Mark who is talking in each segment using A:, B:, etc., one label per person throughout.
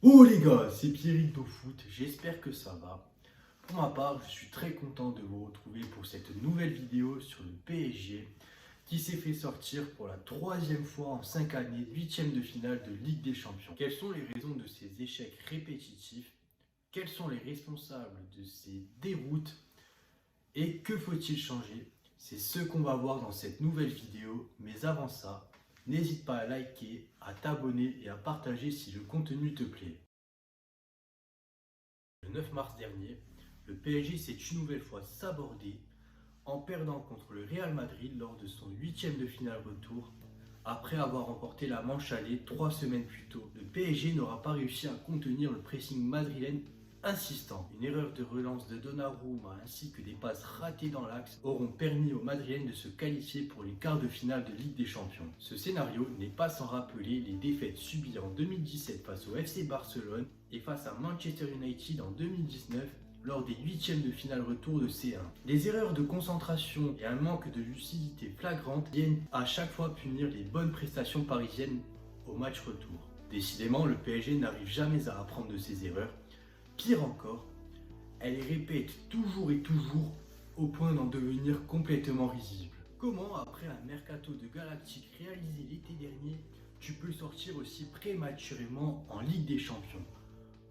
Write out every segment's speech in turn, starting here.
A: Oh les gars, c'est Pierrick Foot, j'espère que ça va. Pour ma part, je suis très content de vous retrouver pour cette nouvelle vidéo sur le PSG qui s'est fait sortir pour la troisième fois en 5 années, huitième de finale de Ligue des Champions. Quelles sont les raisons de ces échecs répétitifs? Quels sont les responsables de ces déroutes? Et que faut-il changer? C'est ce qu'on va voir dans cette nouvelle vidéo, mais avant ça, n'hésite pas à liker, à t'abonner et à partager si le contenu te plaît. Le 9 mars dernier, le PSG s'est une nouvelle fois sabordé en perdant contre le Real Madrid lors de son huitième de finale retour. Après avoir remporté la manche aller 3 semaines plus tôt, le PSG n'aura pas réussi à contenir le pressing madrilène insistant. Une erreur de relance de Donnarumma ainsi que des passes ratées dans l'axe auront permis aux Madrilènes de se qualifier pour les quarts de finale de Ligue des Champions. Ce scénario n'est pas sans rappeler les défaites subies en 2017 face au FC Barcelone et face à Manchester United en 2019 lors des huitièmes de finale retour de C1. Les erreurs de concentration et un manque de lucidité flagrante viennent à chaque fois punir les bonnes prestations parisiennes au match retour. Décidément, le PSG n'arrive jamais à apprendre de ses erreurs. Pire encore, elle les répète toujours et toujours au point d'en devenir complètement risible. Comment, après un mercato de Galactique réalisé l'été dernier, tu peux sortir aussi prématurément en Ligue des Champions?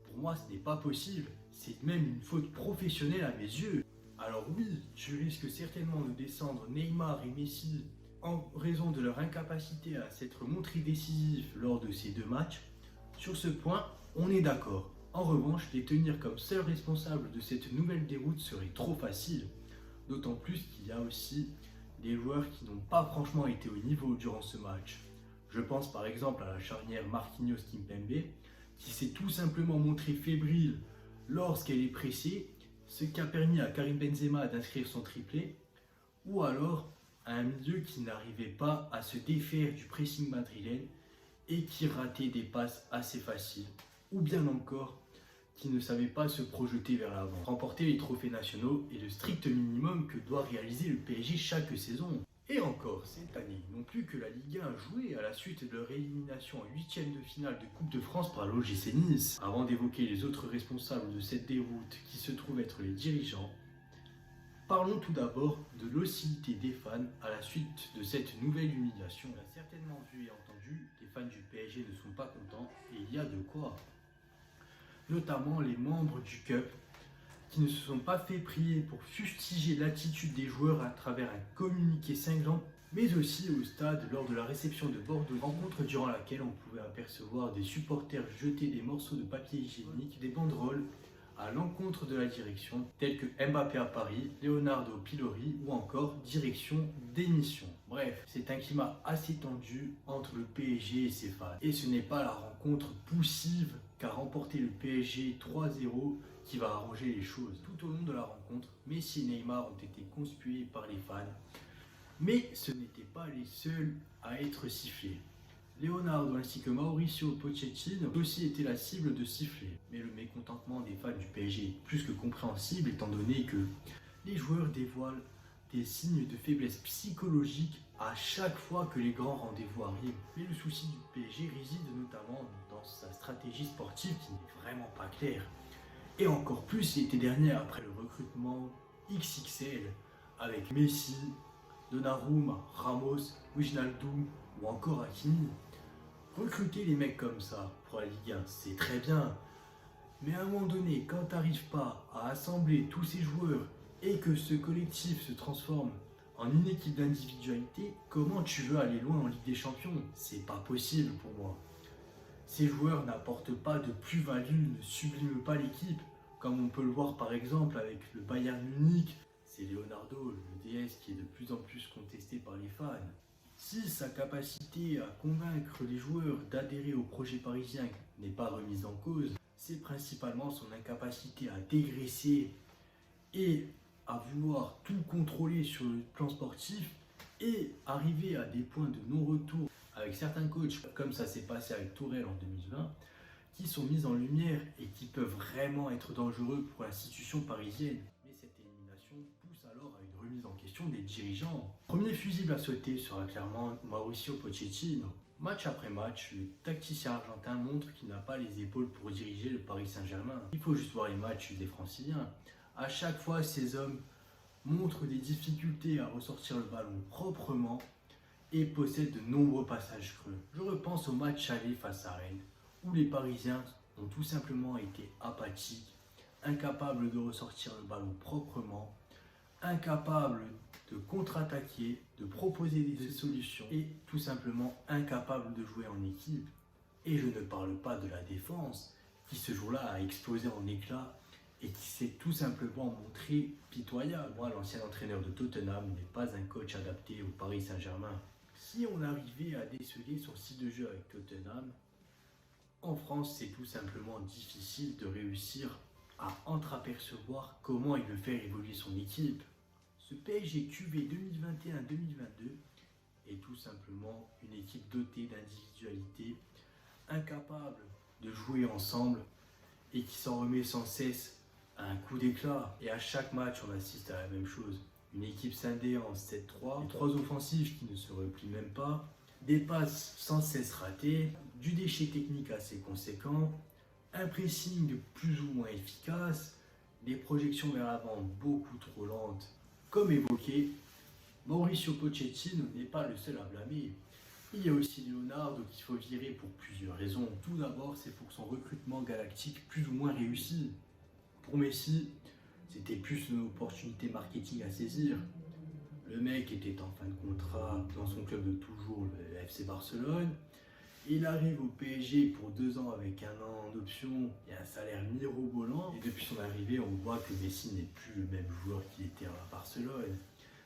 A: Pour moi, ce n'est pas possible. C'est même une faute professionnelle à mes yeux. Alors oui, tu risques certainement de descendre Neymar et Messi en raison de leur incapacité à s'être montrés décisifs lors de ces deux matchs. Sur ce point, on est d'accord. En revanche, les tenir comme seuls responsables de cette nouvelle déroute serait trop facile. D'autant plus qu'il y a aussi des joueurs qui n'ont pas franchement été au niveau durant ce match. Je pense par exemple à la charnière Marquinhos-Kimpembe, qui s'est tout simplement montrée fébrile lorsqu'elle est pressée, ce qui a permis à Karim Benzema d'inscrire son triplé, ou alors à un milieu qui n'arrivait pas à se défaire du pressing madrilène et qui ratait des passes assez faciles, ou bien encore qui ne savait pas se projeter vers l'avant. Remporter les trophées nationaux est le strict minimum que doit réaliser le PSG chaque saison. Et encore, cette année, non plus que la Ligue 1 a joué à la suite de leur élimination en huitième de finale de Coupe de France par l'OGC Nice. Avant d'évoquer les autres responsables de cette déroute qui se trouvent être les dirigeants, parlons tout d'abord de l'hostilité des fans à la suite de cette nouvelle humiliation. On a certainement vu et entendu, les fans du PSG ne sont pas contents et il y a de quoi. Notamment les membres du CUP qui ne se sont pas fait prier pour fustiger l'attitude des joueurs à travers un communiqué cinglant, mais aussi au stade lors de la réception de Bordeaux, rencontre durant laquelle on pouvait apercevoir des supporters jeter des morceaux de papier hygiénique, des banderoles à l'encontre de la direction, tels que Mbappé à Paris, Leonardo Pilori ou encore direction démission. Bref, c'est un climat assez tendu entre le PSG et ses fans. Et ce n'est pas la rencontre poussive qu'a remporté le PSG 3-0 qui va arranger les choses. Tout au long de la rencontre, Messi et Neymar ont été conspués par les fans, mais ce n'étaient pas les seuls à être sifflés. Leonardo ainsi que Mauricio Pochettino ont aussi été la cible de sifflets. Mais le mécontentement des fans du PSG est plus que compréhensible étant donné que les joueurs dévoilent des signes de faiblesse psychologique à chaque fois que les grands rendez-vous arrivent. Mais le souci du PSG réside notamment dans sa stratégie sportive qui n'est vraiment pas claire. Et encore plus l'été dernier après le recrutement XXL avec Messi, Donnarumma, Ramos, Wijnaldum ou encore Hakimi. Recruter les mecs comme ça pour la Ligue 1, c'est très bien. Mais à un moment donné, quand tu n'arrives pas à assembler tous ces joueurs et que ce collectif se transforme en une équipe d'individualité, comment tu veux aller loin en Ligue des Champions? C'est pas possible pour moi. Ces joueurs n'apportent pas de plus-value, ne subliment pas l'équipe, comme on peut le voir par exemple avec le Bayern Munich. C'est Leonardo, le DS, qui est de plus en plus contesté par les fans. Si sa capacité à convaincre les joueurs d'adhérer au projet parisien n'est pas remise en cause, c'est principalement son incapacité à dégraisser et à vouloir tout contrôler sur le plan sportif et arriver à des points de non-retour avec certains coachs, comme ça s'est passé avec Tourelle en 2020, qui sont mis en lumière et qui peuvent vraiment être dangereux pour l'institution parisienne. Mais cette élimination pousse alors à une remise en question des dirigeants. Premier fusible à sauter sera clairement Mauricio Pochettino. Match après match, le tacticien argentin montre qu'il n'a pas les épaules pour diriger le Paris Saint-Germain. Il faut juste voir les matchs des Franciliens. À chaque fois, ces hommes montrent des difficultés à ressortir le ballon proprement et possèdent de nombreux passages creux. Je repense au match aller face à Rennes, où les Parisiens ont tout simplement été apathiques, incapables de ressortir le ballon proprement, incapables de contre-attaquer, de proposer des solutions et tout simplement incapables de jouer en équipe. Et je ne parle pas de la défense qui ce jour-là a explosé en éclats et qui s'est tout simplement montré pitoyable. Moi, l'ancien entraîneur de Tottenham n'est pas un coach adapté au Paris Saint-Germain. Si on arrivait à déceler son style de jeu avec Tottenham, en France, c'est tout simplement difficile de réussir à entreapercevoir comment il veut faire évoluer son équipe. Ce PSG QV 2021-2022 est tout simplement une équipe dotée d'individualité, incapable de jouer ensemble et qui s'en remet sans cesse à un coup d'éclat. Et à chaque match, on assiste à la même chose. Une équipe scindée en 7-3, trois offensives qui ne se replient même pas, des passes sans cesse ratées, du déchet technique assez conséquent, un pressing plus ou moins efficace, des projections vers l'avant beaucoup trop lentes. Comme évoqué, Mauricio Pochettino n'est pas le seul à blâmer. Il y a aussi Leonardo qu'il faut virer pour plusieurs raisons. Tout d'abord, c'est pour son recrutement galactique plus ou moins réussi. Pour Messi, c'était plus une opportunité marketing à saisir. Le mec était en fin de contrat dans son club de toujours, le FC Barcelone. Il arrive au PSG pour 2 ans avec 1 an en option et un salaire mirobolant. Et depuis son arrivée, on voit que Messi n'est plus le même joueur qu'il était à Barcelone.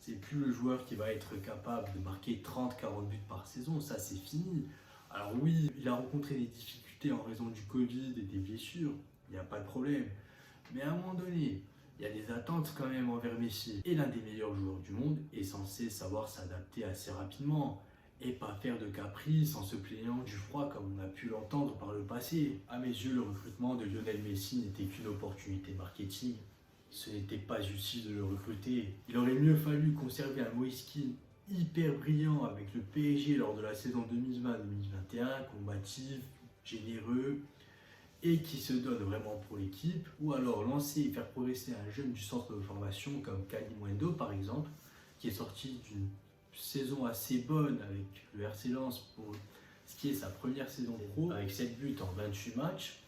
A: C'est plus le joueur qui va être capable de marquer 30-40 buts par saison, ça c'est fini. Alors oui, il a rencontré des difficultés en raison du Covid et des blessures, il n'y a pas de problème. Mais à un moment donné, il y a des attentes quand même envers Messi. Et l'un des meilleurs joueurs du monde est censé savoir s'adapter assez rapidement et pas faire de caprices en se plaignant du froid comme on a pu l'entendre par le passé. À mes yeux, le recrutement de Lionel Messi n'était qu'une opportunité marketing. Ce n'était pas utile de le recruter. Il aurait mieux fallu conserver un Moïse Kean hyper brillant avec le PSG lors de la saison 2020-2021, combatif, généreux et qui se donne vraiment pour l'équipe, ou alors lancer et faire progresser un jeune du centre de formation comme Kali Mwendo par exemple, qui est sorti d'une saison assez bonne avec le RC Lens pour ce qui est sa première saison pro, avec 7 buts en 28 matchs.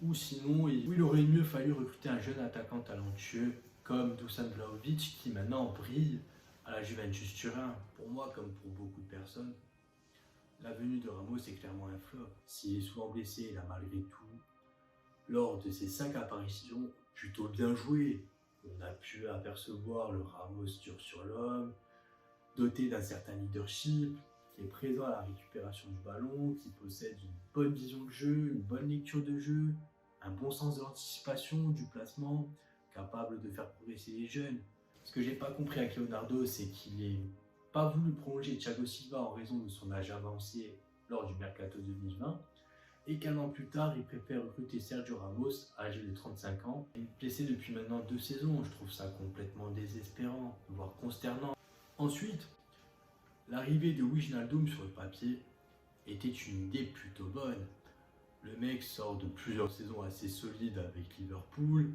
A: Ou sinon, il aurait mieux fallu recruter un jeune attaquant talentueux comme Dusan Vlahovic qui maintenant brille à la Juventus Turin. Pour moi, comme pour beaucoup de personnes, la venue de Ramos est clairement un flop. S'il est souvent blessé, il a malgré tout, lors de ses 5 apparitions, plutôt bien joué. On a pu apercevoir le Ramos dur sur l'homme, doté d'un certain leadership, qui est présent à la récupération du ballon, qui possède une bonne vision de jeu, une bonne lecture de jeu, un bon sens de l'anticipation, du placement, capable de faire progresser les jeunes. Ce que j'ai pas compris avec Leonardo, c'est qu'il n'ait pas voulu prolonger Thiago Silva en raison de son âge avancé lors du Mercato 2020, et qu'1 an plus tard, il préfère recruter Sergio Ramos, âgé de 35 ans, et blessé depuis maintenant 2 saisons. Je trouve ça complètement désespérant, voire consternant. Ensuite, l'arrivée de Wijnaldum sur le papier était une idée plutôt bonne. Le mec sort de plusieurs saisons assez solides avec Liverpool,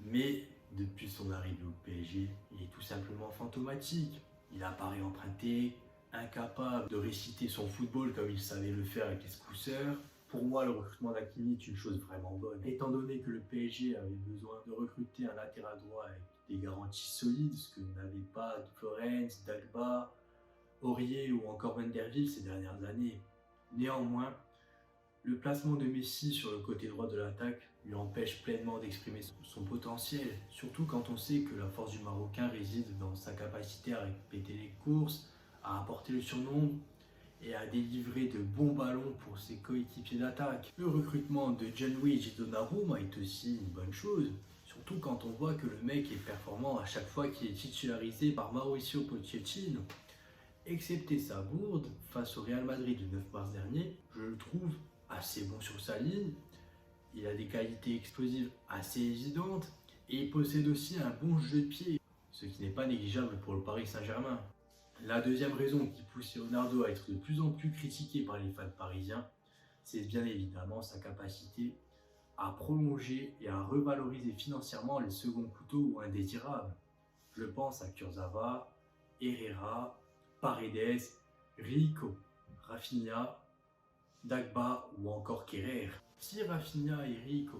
A: mais depuis son arrivée au PSG, il est tout simplement fantomatique. Il apparaît emprunté, incapable de réciter son football comme il savait le faire avec les Scoussers. Pour moi, le recrutement d'Hakimi est une chose vraiment bonne. Étant donné que le PSG avait besoin de recruter un latéral droit avec des garanties solides, ce que n'avait pas Florenz, Dagba, Aurier ou encore Van der Wiel ces dernières années. Néanmoins, le placement de Messi sur le côté droit de l'attaque lui empêche pleinement d'exprimer son potentiel, surtout quand on sait que la force du Marocain réside dans sa capacité à répéter les courses, à apporter le surnombre et à délivrer de bons ballons pour ses coéquipiers d'attaque. Le recrutement de Gianluigi Donnarumma est aussi une bonne chose, surtout quand on voit que le mec est performant à chaque fois qu'il est titularisé par Mauricio Pochettino. Excepté sa bourde face au Real Madrid le 9 mars dernier, je le trouve assez bon sur sa ligne, il a des qualités explosives assez évidentes et il possède aussi un bon jeu de pied, ce qui n'est pas négligeable pour le Paris Saint-Germain. La deuxième raison qui pousse Leonardo à être de plus en plus critiqué par les fans parisiens, c'est bien évidemment sa capacité à prolonger et à revaloriser financièrement les seconds couteaux ou indésirables. Je pense à Kurzawa, Herrera, Paredes, Rico, Rafinha, Dagba ou encore Kerrer. Si Rafinha et Rico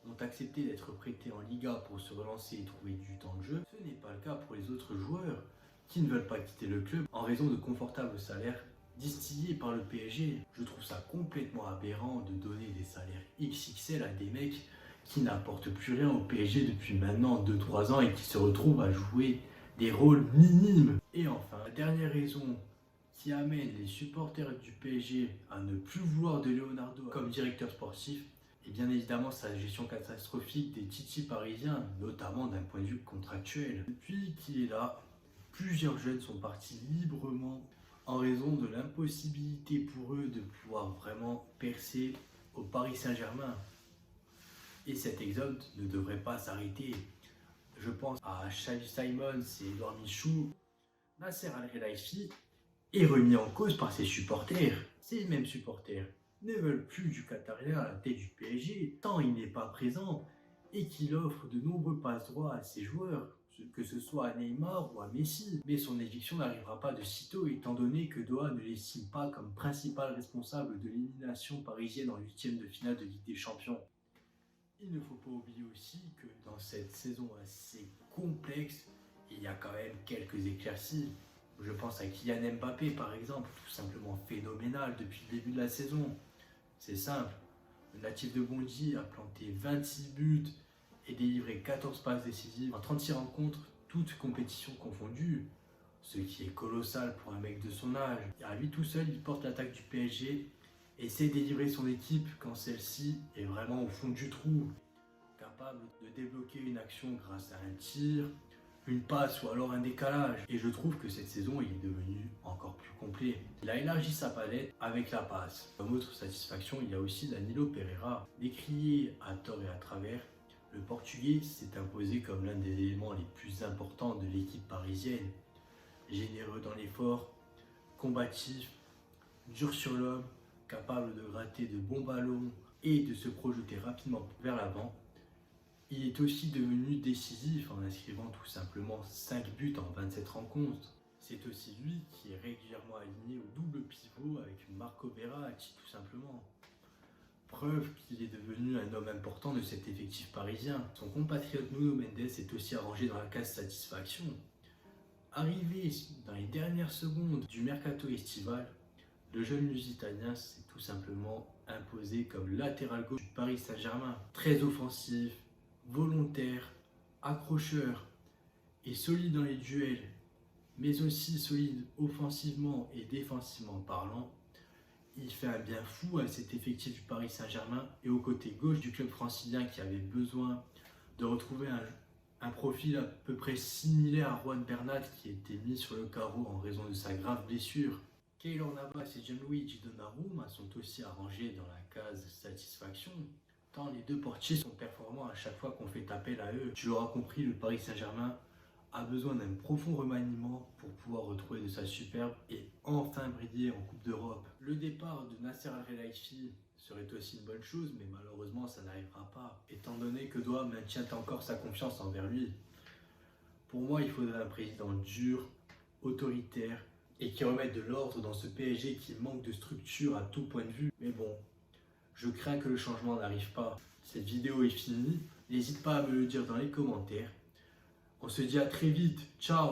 A: ont accepté d'être prêtés en Liga pour se relancer et trouver du temps de jeu, ce n'est pas le cas pour les autres joueurs qui ne veulent pas quitter le club en raison de confortables salaires distillés par le PSG. Je trouve ça complètement aberrant de donner des salaires XXL à des mecs qui n'apportent plus rien au PSG depuis maintenant 2-3 ans et qui se retrouvent à jouer des rôles minimes. Et enfin, la dernière raison qui amène les supporters du PSG à ne plus vouloir de Leonardo comme directeur sportif, et bien évidemment sa gestion catastrophique des titis parisiens, notamment d'un point de vue contractuel. Depuis qu'il est là, plusieurs jeunes sont partis librement en raison de l'impossibilité pour eux de pouvoir vraiment percer au Paris Saint-Germain. Et cet exode ne devrait pas s'arrêter. Je pense à Xavi Simons et Edouard Michou. Nasser Al-Khelaifi est remis en cause par ses supporters. Ces mêmes supporters ne veulent plus du Qatarien à la tête du PSG tant il n'est pas présent et qu'il offre de nombreux passe-droits à ses joueurs, que ce soit à Neymar ou à Messi. Mais son éviction n'arrivera pas de sitôt étant donné que Doha ne l'estime pas comme principal responsable de l'élimination parisienne en huitième de finale de Ligue des Champions. Il ne faut pas oublier aussi que dans cette saison assez complexe, il y a quand même quelques éclaircies. Je pense à Kylian Mbappé par exemple, tout simplement phénoménal depuis le début de la saison. C'est simple, le natif de Bondy a planté 26 buts et délivré 14 passes décisives en 36 rencontres, toutes compétitions confondues. Ce qui est colossal pour un mec de son âge. Et à lui tout seul, il porte l'attaque du PSG et sait délivrer son équipe quand celle-ci est vraiment au fond du trou. Capable de débloquer une action grâce à un tir, une passe ou alors un décalage. Et je trouve que cette saison, il est devenu encore plus complet. Il a élargi sa palette avec la passe. Comme autre satisfaction, il y a aussi Danilo Pereira. Décrié à tort et à travers, le Portugais s'est imposé comme l'un des éléments les plus importants de l'équipe parisienne. Généreux dans l'effort, combatif, dur sur l'homme, capable de gratter de bons ballons et de se projeter rapidement vers l'avant. Il est aussi devenu décisif en inscrivant tout simplement 5 buts en 27 rencontres. C'est aussi lui qui est régulièrement aligné au double pivot avec Marco Verratti tout simplement. Preuve qu'il est devenu un homme important de cet effectif parisien. Son compatriote Nuno Mendes est aussi arrangé dans la case satisfaction. Arrivé dans les dernières secondes du mercato estival, le jeune Lusitanien s'est tout simplement imposé comme latéral gauche du Paris Saint-Germain. Très offensif, volontaire, accrocheur et solide dans les duels, mais aussi solide offensivement et défensivement parlant, il fait un bien fou à cet effectif du Paris Saint-Germain et au côté gauche du club francilien qui avait besoin de retrouver un profil à peu près similaire à Juan Bernat qui était mis sur le carreau en raison de sa grave blessure. Keylor Navas et Gianluigi Donnarumma sont aussi arrangés dans la case satisfaction, tant les deux portiers sont performants à chaque fois qu'on fait appel à eux. Tu l'auras compris, le Paris Saint-Germain a besoin d'un profond remaniement pour pouvoir retrouver de sa superbe et enfin briller en Coupe d'Europe. Le départ de Nasser Al-Khelaifi serait aussi une bonne chose, mais malheureusement ça n'arrivera pas, étant donné que Doha maintient encore sa confiance envers lui. Pour moi, il faudrait un président dur, autoritaire, et qui remette de l'ordre dans ce PSG qui manque de structure à tout point de vue. Mais bon, je crains que le changement n'arrive pas. Cette vidéo est finie, n'hésite pas à me le dire dans les commentaires. On se dit à très vite, ciao!